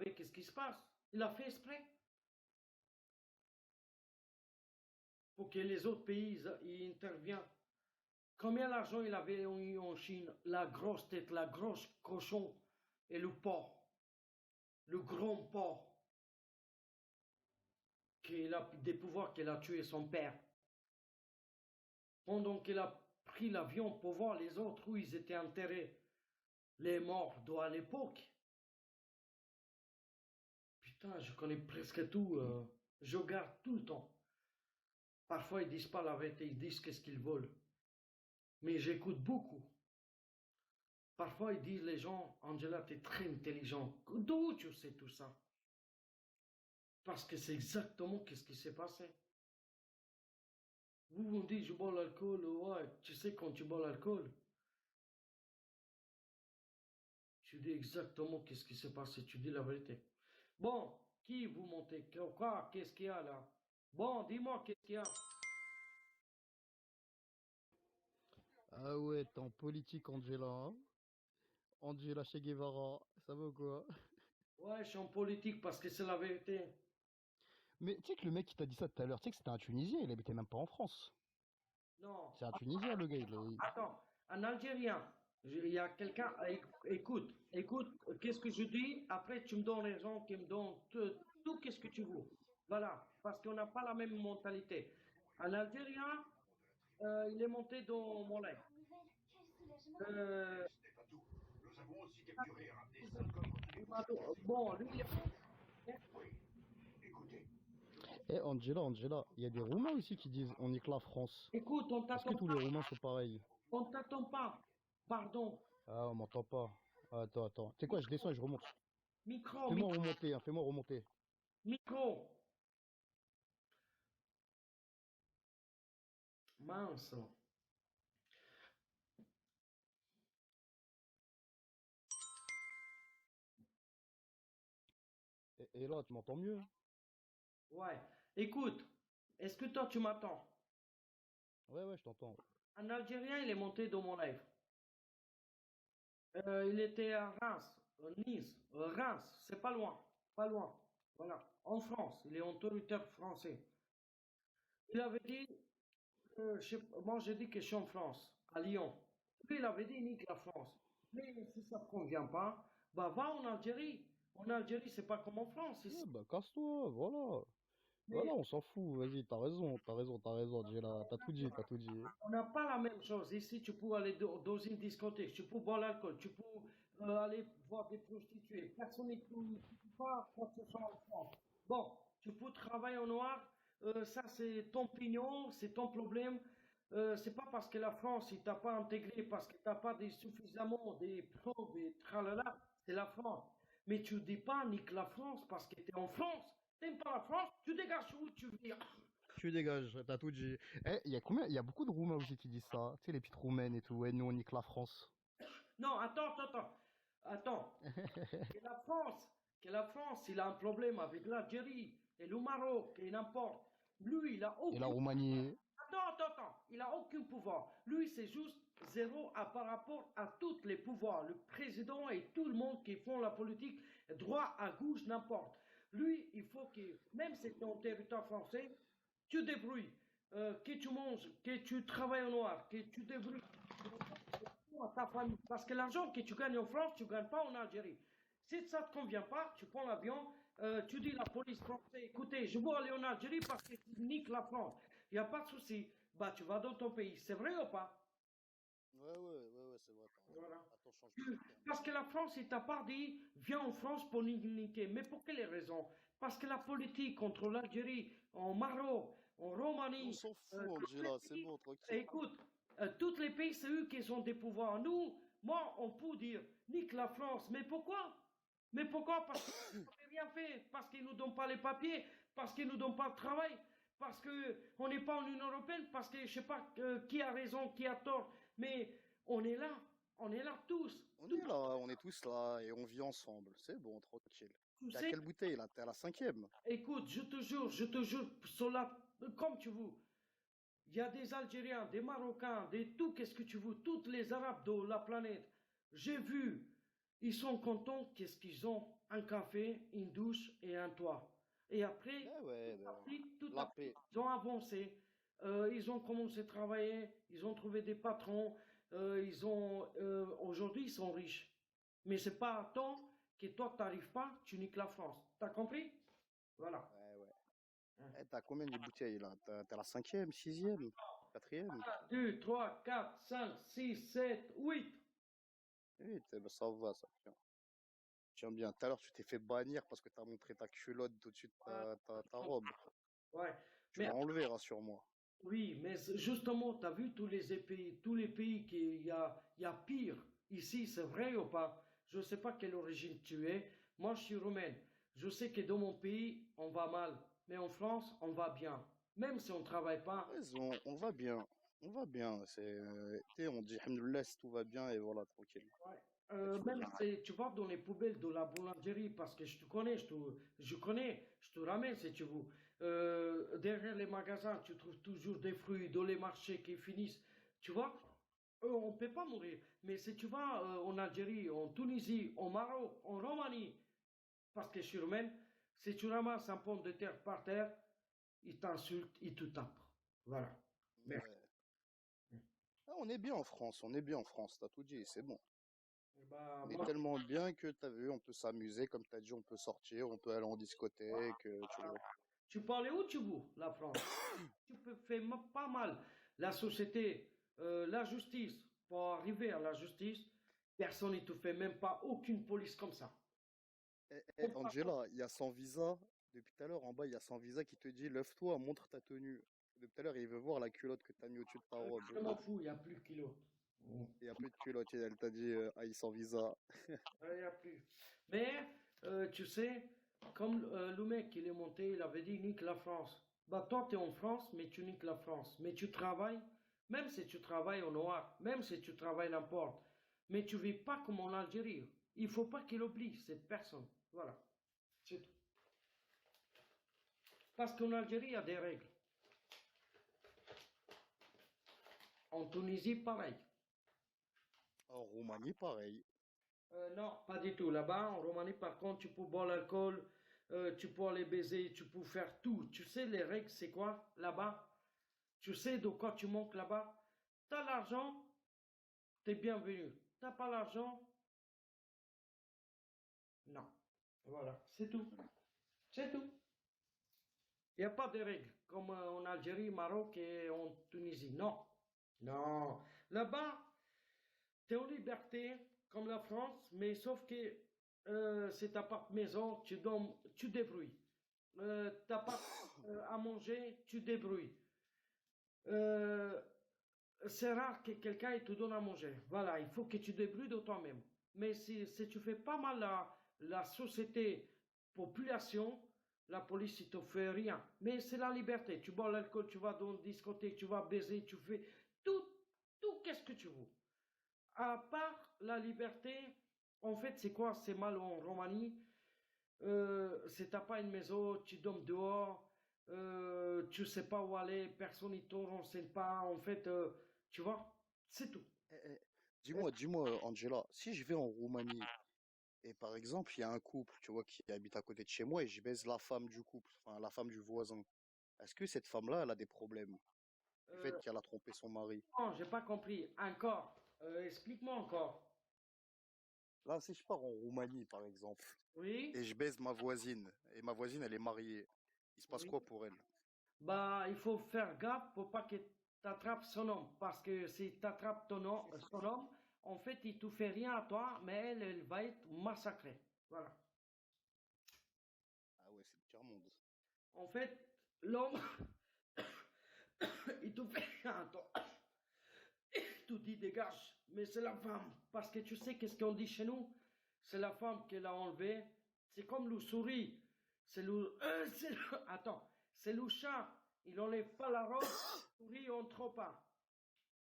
savait qu'est-ce qui se passe. Il a fait exprès. Pour que les autres pays ils interviennent. Combien d'argent il avait eu en Chine? La grosse tête, la grosse cochon et le porc, le grand porc, qu'il a des pouvoirs qu'il a tué son père. Pendant qu'il a pris l'avion pour voir les autres où ils étaient enterrés, les morts à l'époque. Putain, je connais presque tout, je regarde tout le temps. Parfois ils disent pas la vérité, ils disent qu'est-ce qu'ils veulent. Mais j'écoute beaucoup. Parfois, ils disent les gens, Angela, tu es très intelligent. D'où tu sais tout ça? Parce que c'est exactement ce qui s'est passé. Vous me dites, je bois l'alcool, ouais, tu sais quand tu bois l'alcool, tu dis exactement ce qui s'est passé, tu dis la vérité. Bon, qui vous montez? Quoi? Qu'est-ce qu'il y a là? Bon, dis-moi, qu'est-ce qu'il y a? Ah ouais, t'es en politique, Angela, hein. Angela Che Guevara, ça va ou quoi? Ouais, je suis en politique parce que c'est la vérité. Mais tu sais que le mec qui t'a dit ça tout à l'heure, tu sais que c'était un Tunisien, il habitait même pas en France. Non. C'est un Tunisien, le gars, Attends, un Algérien, il y a quelqu'un, écoute, écoute, qu'est-ce que je dis, après tu me donnes raison, tu me donnes tout, qu'est-ce que tu veux. Voilà, parce qu'on n'a pas la même mentalité. Un Algérien, il est monté dans mon lait. Euh, bon, lui, il est monté. Eh, Angela, il y a des Roumains aussi qui disent on nique la France. Écoute, Est-ce que tous les Roumains sont pareils? on t'attend pas, pardon, Ah, on m'entend pas. Attends. Tu sais quoi, je descends et je remonte. micro, Fais-moi micro, remonter, hein, fais-moi remonter. micro, mince. Et là, tu m'entends mieux? Ouais, écoute, est-ce que toi tu m'attends? Ouais, je t'entends. Un Algérien, il est monté dans mon live. Il était à Reims, Nice, Reims, c'est pas loin, pas loin. Voilà, en France, il est autoritaire français. Il avait dit, moi j'ai dit que je suis en France, à Lyon. Lui, il avait dit nique la France. Mais si ça ne convient pas, bah va en Algérie. En Algérie, c'est pas comme en France Ouais, ici. bah casse-toi, voilà. Mais Voilà, on s'en fout, vas-y, t'as raison, Angela, t'as tout dit. on n'a pas la même chose. Ici, tu peux aller dans une discothèque, tu peux boire l'alcool, tu peux aller voir des prostituées. Personne ne peut pas quoi que ce soit en France. Bon, tu peux travailler au noir, ça c'est ton pignon, c'est ton problème. C'est pas parce que la France, il t'a pas intégré, parce que t'as pas suffisamment des preuves et tralala, c'est la France. Mais tu dis pas nique la France parce que t'es en France. T'aimes pas la France, tu dégages où tu viens. Tu dégages, t'as tout dit. Eh, il y a beaucoup de Roumains aussi qui disent ça. Tu sais, les petites Roumaines et tout. Ouais, nous, on nique la France. Non, attends. Que la France, il a un problème avec l'Algérie et le Maroc et n'importe. Lui, il a Et la aucun. Roumanie. Attends. Il a aucun pouvoir. Lui, c'est juste zéro par rapport à tous les pouvoirs. Le président et tout le monde qui font la politique, droit à gauche, n'importe. Lui, il faut que, même si c'est en territoire français, tu débrouilles, que tu manges, que tu travailles au noir, que tu débrouilles à ta famille. Parce que l'argent que tu gagnes en France, tu ne gagnes pas en Algérie. Si ça ne te convient pas, tu prends l'avion, tu dis à la police française, écoutez, je veux aller en Algérie parce que tu niques la France. Il n'y a pas de souci. Bah, tu vas dans ton pays. C'est vrai ou pas? Ouais, c'est vrai, t'as raison. Voilà. Attends, je change de truc. Parce que la France, il t'a pas dit, viens en France pour niquer. Mais pour quelles raisons? Parce que la politique contre l'Algérie, en Maroc, en On Roumanie, s'en fout, tous les Angela, c'est pays, bon, tranquille. écoute, tous les pays, c'est eux qui ont des pouvoirs. Nous, moi, on peut dire, nique la France. Mais pourquoi? Mais pourquoi? Parce qu'ils n'ont rien fait, parce qu'ils ne nous donnent pas les papiers, parce qu'ils ne nous donnent pas de travail, parce qu'on n'est pas en Union Européenne, parce que je ne sais pas qui a raison, qui a tort, mais on est là. On est là tous, On tous. est là, on est tous là et on vit ensemble. C'est bon, tranquille. Tu T'es à sais, quelle bouteille là? T'es à la cinquième. écoute, je te jure, cela, comme tu veux. Il y a des Algériens, des Marocains, des tout, qu'est-ce que tu veux, tous les Arabes de la planète. J'ai vu, ils sont contents, qu'est-ce qu'ils ont un café, une douche et un toit. Et après, Ah ouais, tout la à petit, paix. ils ont avancé. Ils ont commencé à travailler, ils ont trouvé des patrons, aujourd'hui, ils sont riches. Mais c'est pas tant que toi, tu n'arrives pas, tu niques la France. T'as compris? Voilà. Ouais, ouais. Eh, t'as combien de bouteilles là? T'as la cinquième, sixième, quatrième? 1, 2, 3, 4, 5, 6, 7, 8. Oui, bah, ça va, ça tient. Tiens bien, tout à l'heure tu t'es fait bannir parce que t'as montré ta culotte au-dessus de ta robe. Ouais. Tu Mais l'as enlevé, rassure-moi. oui, mais justement, tu as vu tous les pays il y a pire. Ici, c'est vrai ou pas? Je ne sais pas quelle origine tu es. Moi, je suis roumaine. Je sais que dans mon pays, on va mal. Mais en France, on va bien. Même si on ne travaille pas. Ouais, on va bien. On va bien. Tu sais, on dit, Alhamdoulilah, si tout va bien, et voilà, tranquille. Ouais. Pas qu'il faut Même dire. si tu vas dans les poubelles de la boulangerie, parce que je te connais, je connais, je te ramène si tu veux. Derrière les magasins, tu trouves toujours des fruits dans les marchés qui finissent. Tu vois, on ne peut pas mourir. Mais si tu vas en Algérie, en Tunisie, au Maroc, en Roumanie, parce que je suis roumaine, si tu ramasses un pomme de terre par terre, ils t'insultent, ils te tapent. Voilà. Merci. Ouais. Ah, on est bien en France, on est bien en France, t'as tout dit, c'est bon. Bah, On est moi, tellement bien que t'as vu, on peut s'amuser, comme t'as dit, on peut sortir, on peut aller en discothèque, tu vois. tu parlais où tu veux, la France? Tu peux faire pas mal. La société, la justice, pour arriver à la justice, personne ne te fait même pas aucune police comme ça. Angela, il y a sans visa, depuis tout à l'heure en bas, il y a sans visa qui te dit, lève-toi, montre ta tenue. Depuis tout à l'heure, il veut voir la culotte que t'as mis au-dessus de ta robe. Je m'en fous, il n'y a plus de kilos. Il n'y a plus de culotte, et elle t'a dit, aïe sans visa. Il n'y a plus. Mais, tu sais, comme le mec, il est monté, il avait dit nique la France. Bah, toi, tu es en France, mais tu niques la France. Mais tu travailles, même si tu travailles au noir, même si tu travailles n'importe, mais tu vis pas comme en Algérie. Il faut pas qu'il oublie cette personne. Voilà, c'est tout. Parce qu'en Algérie, il y a des règles. En Tunisie, pareil. En Roumanie, pareil. Non, pas du tout. Là-bas, en Roumanie, par contre, tu peux boire l'alcool, tu peux aller baiser, tu peux faire tout. Tu sais, les règles, c'est quoi là-bas? Tu sais de quoi tu manques là-bas? T'as l'argent, t'es bienvenu. T'as pas l'argent? Non. Voilà, c'est tout. C'est tout. Il n'y a pas de règles comme en Algérie, Maroc et en Tunisie. Non. Non. Là-bas, tu es en liberté comme la France, mais sauf que c'est ta part maison, tu débrouilles. T'as pas à manger, tu débrouilles. Euh, c'est rare que quelqu'un il te donne à manger. Voilà, il faut que tu débrouilles de toi-même. Mais si tu fais pas mal la société, population, la police ne te fait rien. Mais c'est la liberté. Tu bois l'alcool, tu vas dans une discothèque, tu vas baiser, tu fais tout, tout qu'est-ce que tu veux. À part la liberté, en fait, c'est quoi? C'est mal en Roumanie. Si t'as pas une maison, tu dors dehors, tu sais pas où aller, personne ne te renseigne pas. En fait, tu vois, c'est tout. Eh, eh, dis-moi, Angela, si je vais en Roumanie, et par exemple, il y a un couple, tu vois, qui habite à côté de chez moi, et je baise la femme du couple, enfin, la femme du voisin, est-ce que cette femme-là, elle a des problèmes du fait Euh, qu'elle a trompé son mari? non, j'ai pas compris. Encore, explique-moi encore. Là, si je pars en Roumanie, par exemple, Oui, et je baise ma voisine, et ma voisine, elle est mariée, il se passe oui. quoi pour elle? Bah, il faut faire gaffe pour pas que t'attrapes son homme, parce que si t'attrapes son homme, en fait, il te fait rien à toi, mais elle va être massacrée. Voilà. Ah ouais, c'est le tiers-monde. En fait, l'homme, il te fait rien à toi. Tout dit dégage, mais c'est la femme. Parce que tu sais qu'est-ce qu'on dit chez nous? C'est la femme qui l'a enlevé. C'est comme le souris. Attends, c'est le chat. Il enlève pas la robe, la souris entre pas.